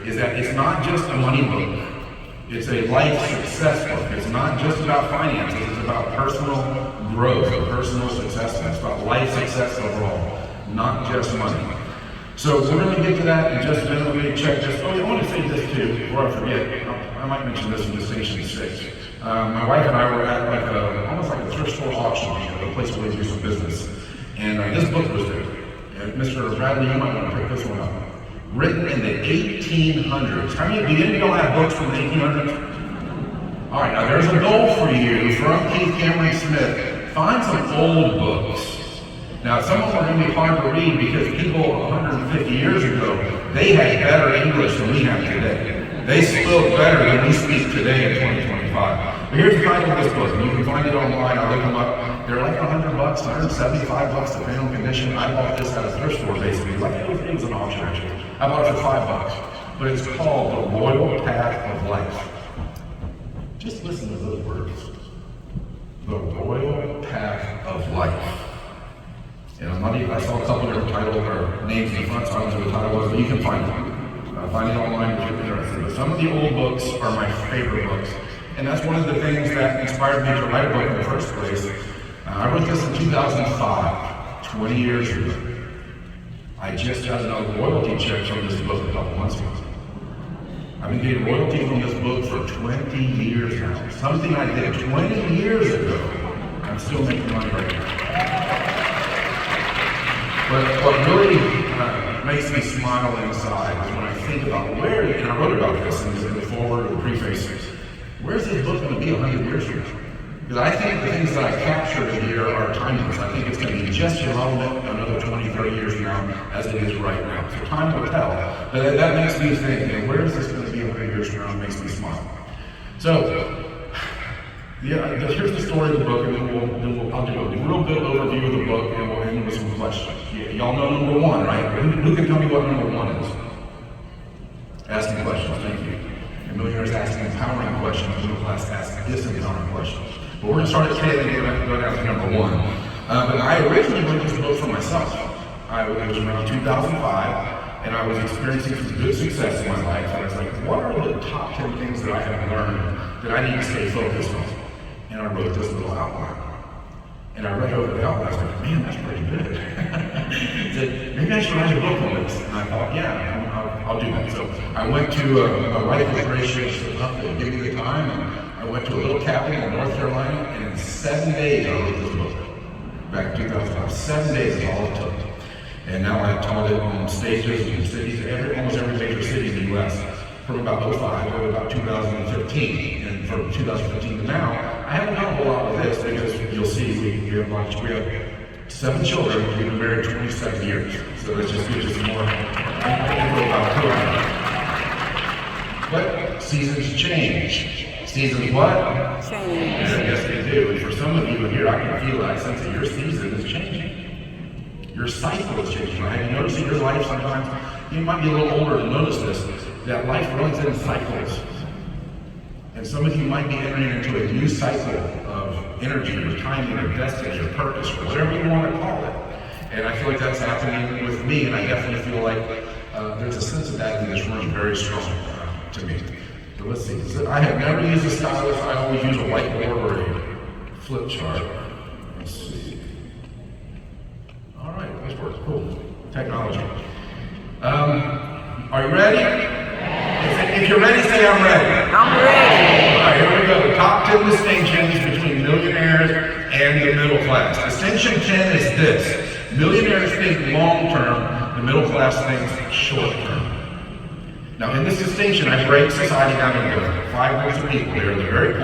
is that it's not just a money book. It's a life success book. It's not just about finances. It's about personal growth, personal success. It's about life success overall, not just money. So we're going to get to that in just a minute. Let me check this. Oh, I want to say this too, before I forget. I might mention this in Distinction 6. My wife and I were at almost like a thrift store auction, a place where we do some business. And this book was there. And Mr. Bradley, you might want to pick this one up. Written in the 1800s. How many of y'all have books from the 1800s? All right, now there's a goal for you from Keith Cameron Smith. Find some old books. Now, some of them are going to be hard to read because people 150 years ago, they had better English than we have today. They spoke better than we speak today in 2025. But here's the title of this book, and you can find it online. I'll look them up. They're like $100, $175, depending on condition. I bought this at a thrift store, basically. Like it was an auction, actually. I bought it for $5. But it's called The Royal Path of Life. Just listen to those words. The Royal Path of Life. And I saw a couple of different titles or names in the front, so I don't know what the title was, but you can find it. Find it online if you're interested. But some of the old books are my favorite books. And that's one of the things that inspired me to write a book in the first place. I wrote this in 2005, 20 years ago. I just got another royalty check from this book a couple months ago. I've been getting royalty from this book for 20 years now. Something I did 20 years ago. I'm still making money right now. But what really makes me smile inside is when I think about and I wrote about this in the foreword or the preface, where's this book going to be 100 years from now? Because I think the things that I captured in here are timeless. I think it's going to be just as relevant another 20, 30 years from now as it is right now. So time will tell. But that makes me think, where is this going to be 100 years from now? It makes me smile. So, here's the story of the book, and then I'll do a real good overview of the book, and we'll end with some questions. Y'all know number one, right? Who can tell me what number one is? Asking questions, thank you. And millionaires asking empowering questions, middle class asking disempowering questions. But we're going to start at 10 and go down to number one. But I originally wrote this book for myself. It was around 2005, and I was experiencing some good success in my life. And I was like, what are the top 10 things that I have learned that I need to stay focused on? And I wrote this little outline. And I read over the outline, I was like, man, that's pretty good. I said, maybe I should write a book on this. And I thought, yeah, I'll do that. So I went to, my wife was gracious enough to give me the time, and I went to a little cabin in North Carolina, and in 7 days I wrote this book. Back in 2005, 7 days is all it took. And now I've taught it on stages in cities, almost every major city in the U.S. from about 2005 to about 2015. And from 2015 to now, I haven't done a whole lot with this because you'll see we have 7 children. We've been married 27 years. So that just gives you some more info about who I am. But seasons change. Seasons what? Change. Yes, they do. And for some of you here, I can feel that sense that your season is changing. Your cycle is changing. Have you noticed in your life sometimes, you might be a little older to notice this, that life runs in cycles. And some of you might be entering into a new cycle of energy or timing or destiny or purpose or whatever you want to call it. And I feel like that's happening with me, and I definitely feel like there's a sense of that in this room very strong to me. So let's see. So I have never used a stylus. I always use a whiteboard or a flip chart. Let's see. All right, this works. Cool. Technology. Are you ready? If you're ready, say I'm ready. I'm ready. All right, here we go. Top 10 distinctions between millionaires and the middle class. Distinction 10 is this. Millionaires think long term, the middle class thinks short term. Now, in this distinction, I break society down into 5 groups of people. They are the very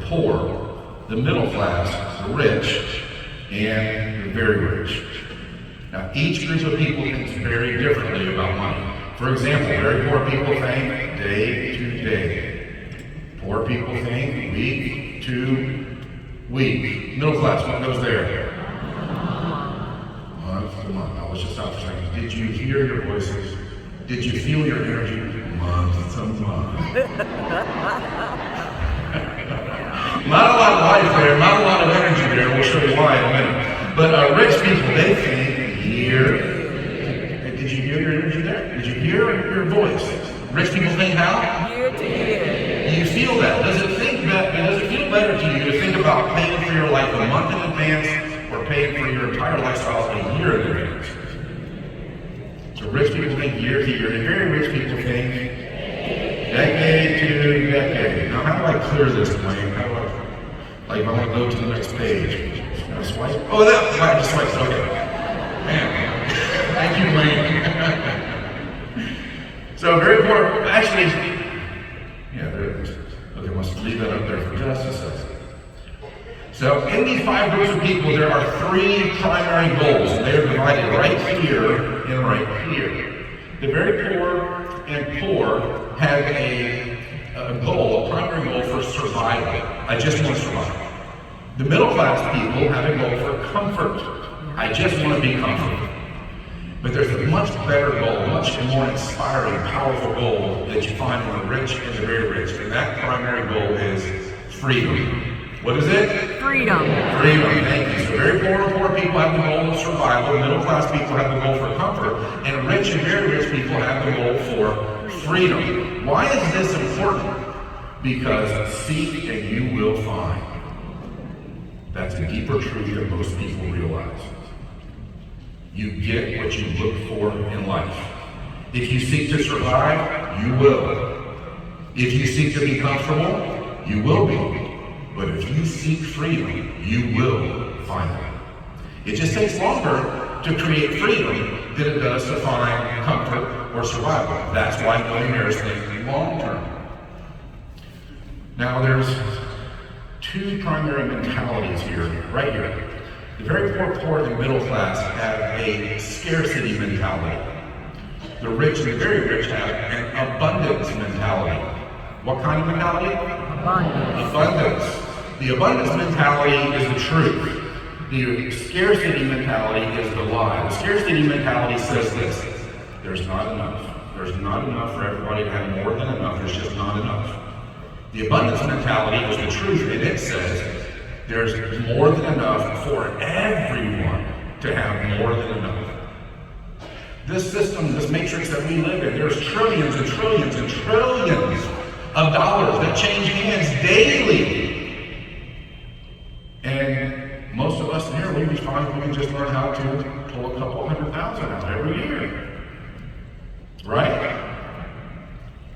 poor, the middle class, the rich, and the very rich. Now, each group of people thinks very differently about money. For example, very poor people think day to day. Poor people think week to week. Middle class, what goes there? Month to month. Now, let's just stop for a second. Did you hear your voices? Did you feel your energy? Month to month. Not a lot of life there, not a lot of energy there. We'll show you why in a minute. But rich people, they think year. Did Did you hear your energy there? Did you hear your voice? Rich people think how? Year to year. You feel that. Does it feel better to you to think about paying for your life a month in advance or paying for your entire lifestyle a year in advance? So rich people think year to year, and very rich people think decade to decade. Now, how do I clear this, Wayne? How do I, like, if I want to go to the next page? Can I swipe? Oh, I just swiped. Okay. Man. Thank you, Wayne. So, very poor. Actually, yeah, there it is. Okay, let's leave that up there for just a second. So, in these 5 groups of people, there are 3 primary goals, and they are divided right here and right here. The very poor and poor have a goal, a primary goal for survival. I just want to survive. The middle class people have a goal for comfort. I just want to be comfortable. But there's a much better goal, much more inspiring, powerful goal that you find in the rich and the very rich. And that primary goal is freedom. What is it? Freedom. Freedom, thank you. So very poor people have the goal of survival, middle class people have the goal for comfort, and rich and very rich people have the goal for freedom. Why is this important? Because seek and you will find. That's a deeper truth than most people realize. You get what you look for in life. If you seek to survive, you will. If you seek to be comfortable, you will be. But if you seek freedom, you will find it. It just takes longer to create freedom than it does to find comfort or survival. That's why millionaires think long term. Now there's 2 primary mentalities here, right here. The very poor and middle class have a scarcity mentality. The rich and the very rich have an abundance mentality. What kind of mentality? Abundance. The abundance mentality is the truth. The scarcity mentality is the lie. The scarcity mentality says this: there's not enough. There's not enough for everybody to have more than enough. There's just not enough. The abundance mentality is the truth, and it says there's more than enough for everyone to have more than enough. This system, this matrix that we live in, there's trillions and trillions and trillions of dollars that change hands daily. And most of us in here, we find we can just learn how to pull a couple $100,000 out every year. Right?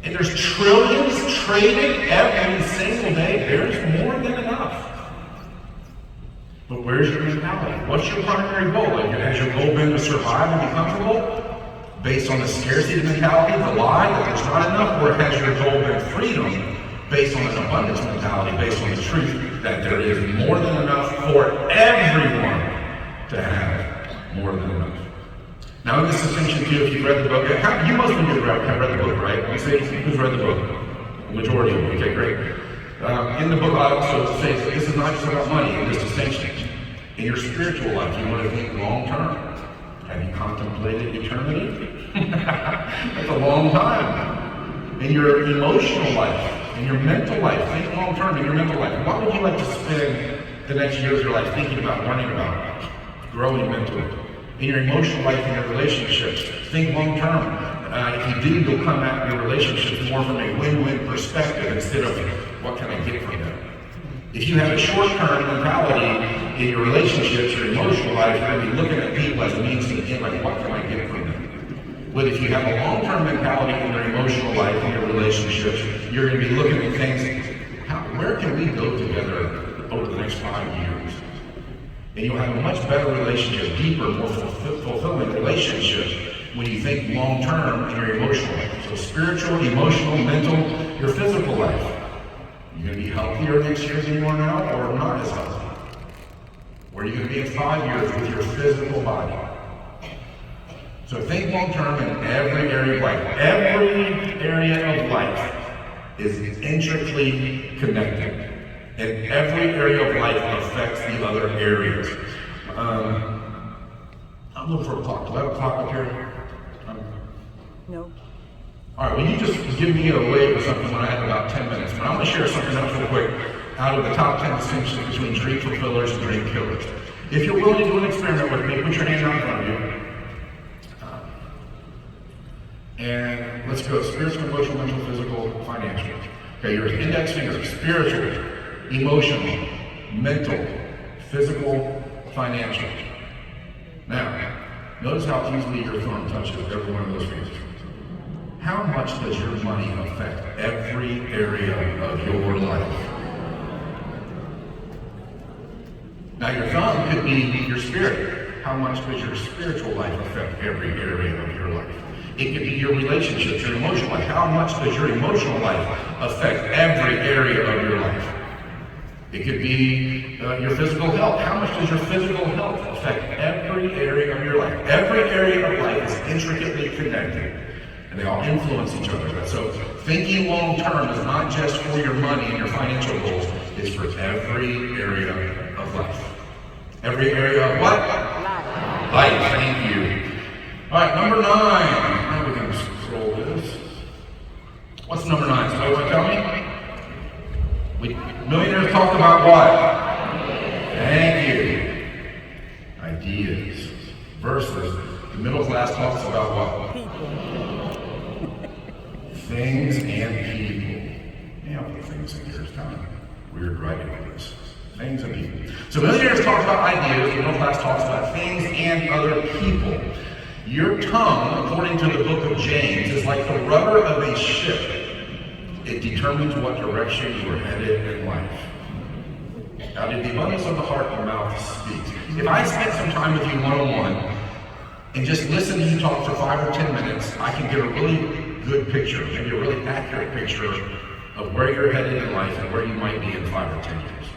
And there's trillions traded every single day. There's more than enough. But where's your mentality? What's your primary goal? Has your goal been to survive and be comfortable? Based on the scarcity mentality, the lie that there's not enough? Or has your goal been freedom based on an abundance mentality, based on the truth that there is more than enough for everyone to have more than enough? Now in this distinction too, if you've read the book, you most of you have read the book, right? Let me say, who's read the book? The majority of you, okay, great. In the book I also say that this is not just about money in this distinction. In your spiritual life, you want to think long term. Have you contemplated eternity? That's a long time. In your emotional life, in your mental life, think long term in your mental life. What would you like to spend the next years of your life thinking about, learning about, growing mentally? In your emotional life, in your relationships, think long term. If you do, you'll come at your relationships more from a win-win perspective instead of what can I get from them. If you have a short-term mentality in your relationships, your emotional life, you're going to be looking at people as a means to the end, like what can I get from them? But if you have a long-term mentality in your emotional life, in your relationships, you're going to be looking at things, where can we go together over the next 5 years? And you'll have a much better relationship, deeper, more fulfilling relationship when you think long-term in your emotional life. So spiritual, emotional, mental, your physical life. You're going to be healthier next year than you are now, or not as healthy? Where are you going to be in 5 years with your physical body? So think long-term in every area of life. Every area of life is intricately connected. And every area of life affects the other areas. I'm looking for a clock. Do I have a clock up here? No. All right, well, you just give me a wave or something when I have about 10 minutes. But I'm going to share something else real quick out of the top 10 distinctions between dream fulfillers and dream killers. If you're willing to do an experiment with me, put your hand out in front of you. And let's go spiritual, emotional, mental, physical, financial. Okay, your index fingers, spiritual, emotional, mental, physical, financial. Now, notice how easily your thumb touches every one of those fingers. How much does your money affect every area of your life? Now, your thumb could be your spirit. How much does your spiritual life affect every area of your life? It could be your relationships, your emotional life. How much does your emotional life affect every area of your life? It could be your physical health. How much does your physical health affect every area of your life? Every area of life is intricately connected, and they all influence each other. So thinking long term is not just for your money and your financial goals, it's for every area of life. Every area of what? Life. Thank you. All right, number 9. Now we can scroll this. What's number 9? Somebody want to tell me? Millionaires talk about what? Thank you. Ideas. Versus the middle class talks about what? Things and people. Yeah, I'll put things in here. It's kind of weird writing on this. Things and people. So millionaires talk about ideas, the middle class talks about things and other people. Your tongue, according to the book of James, is like the rudder of a ship. It determines what direction you are headed in life. Out of the abundance of the heart, the mouth speaks. If I spent some time with you one-on-one and just listen to you talk for 5 or 10 minutes, I can get a really good picture, maybe a really accurate picture of where you're headed in life and where you might be in 5 or 10 years.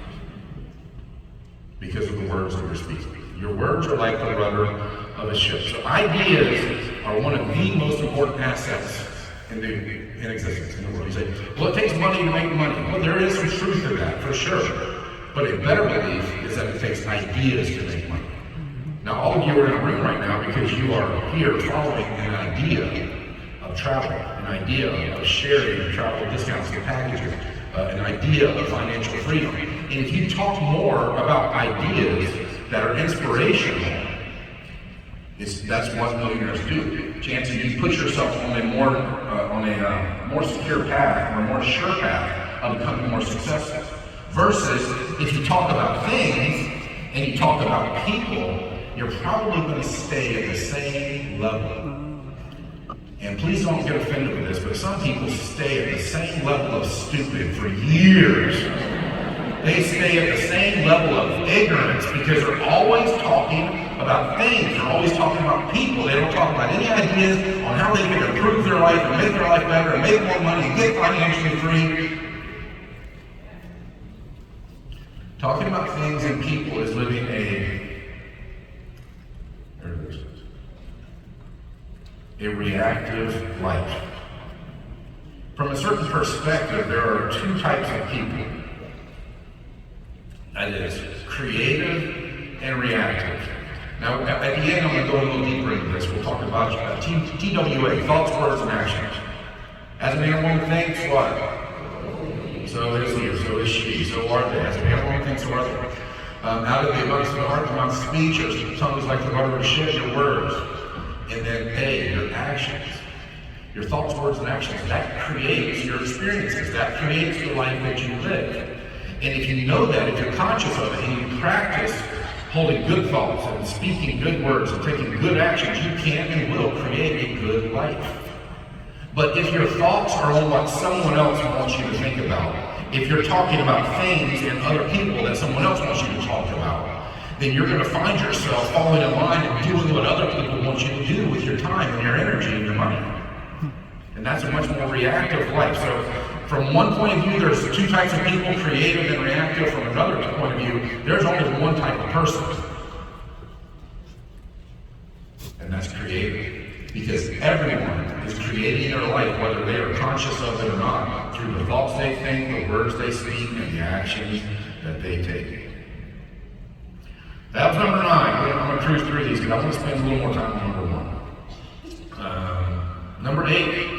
Because of the words that you're speaking. Your words are like the rudder of a ship. So ideas are one of the most important assets in existence in the world. You say, well, it takes money to make money. Well, there is some truth to that, for sure. But a better belief is that it takes ideas to make money. Now, all of you are in a room right now because you are here following an idea of travel, an idea of sharing travel discounts and packages, an idea of financial freedom. And if you talk more about ideas that are inspirational, that's what millionaires do. Chances you put yourself on a more secure path or a more sure path of becoming more successful. Versus if you talk about things and you talk about people, you're probably going to stay at the same level. And please don't get offended with this, but some people stay at the same level of stupid for years. They stay at the same level of ignorance because they're always talking about things. They're always talking about people. They don't talk about any ideas on how they can improve their life and make their life better and make more money and get financially free. Talking about things and people is living a reactive life. From a certain perspective, there are 2 types of people. That is creative and reactive. Now, at the end, I'm going to go a little deeper into this. We'll talk about TWA, thoughts, words, and actions. As a man or woman thinks, what? So is he, so is she, so are they. As a man or woman thinks, so are they. Out of the abundance of the heart, the mouth speech, your tongue is like the rudder of a ship, your words. And then your actions. Your thoughts, words, and actions. That creates your experiences. That creates the life that you live. And if you know that, if you're conscious of it, and you practice holding good thoughts and speaking good words and taking good actions, you can and will create a good life. But if your thoughts are on what someone else wants you to think about, if you're talking about things and other people that someone else wants you to talk about, then you're going to find yourself falling in line and doing what other people want you to do with your time and your energy and your money. And that's a much more reactive life. So from one point of view, there's 2 types of people, creative and reactive. From another point of view, there's only one type of person. And that's creative. Because everyone is creating their life, whether they are conscious of it or not, through the thoughts they think, the words they speak, and the actions that they take. That was number 9. I'm going to cruise through these because I want to spend a little more time on number 1. Number 8.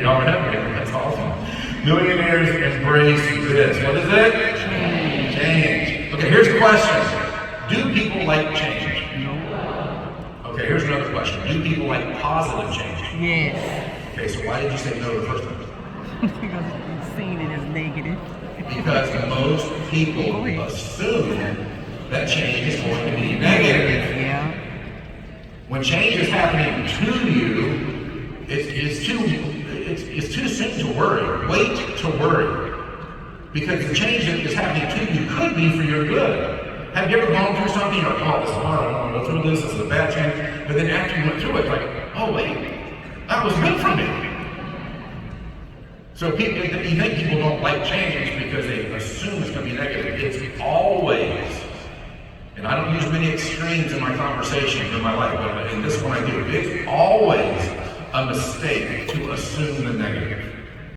Y'all remember? That's awesome. Millionaires embrace this. What is it? Change. Okay, here's the question. Do people like change? No. Okay, here's another question. Do people like positive change? Yes. Okay, so why did you say no the first time? Because it's seen it as negative. Because most people assume that change is going to be negative. Yeah. When change is happening to you, it's too soon to worry. Wait to worry. Because the change that is happening to you could be for your good. Have you ever gone through something, you're like, oh, this is hard, I don't want to go through this is a bad change. But then after you went through it, like, oh wait, that was good for me. So people, you think people don't like change because they assume it's going to be negative. It's always, and I don't use many extremes in my conversations in my life, but in this one I do. It's always a mistake to assume the negative.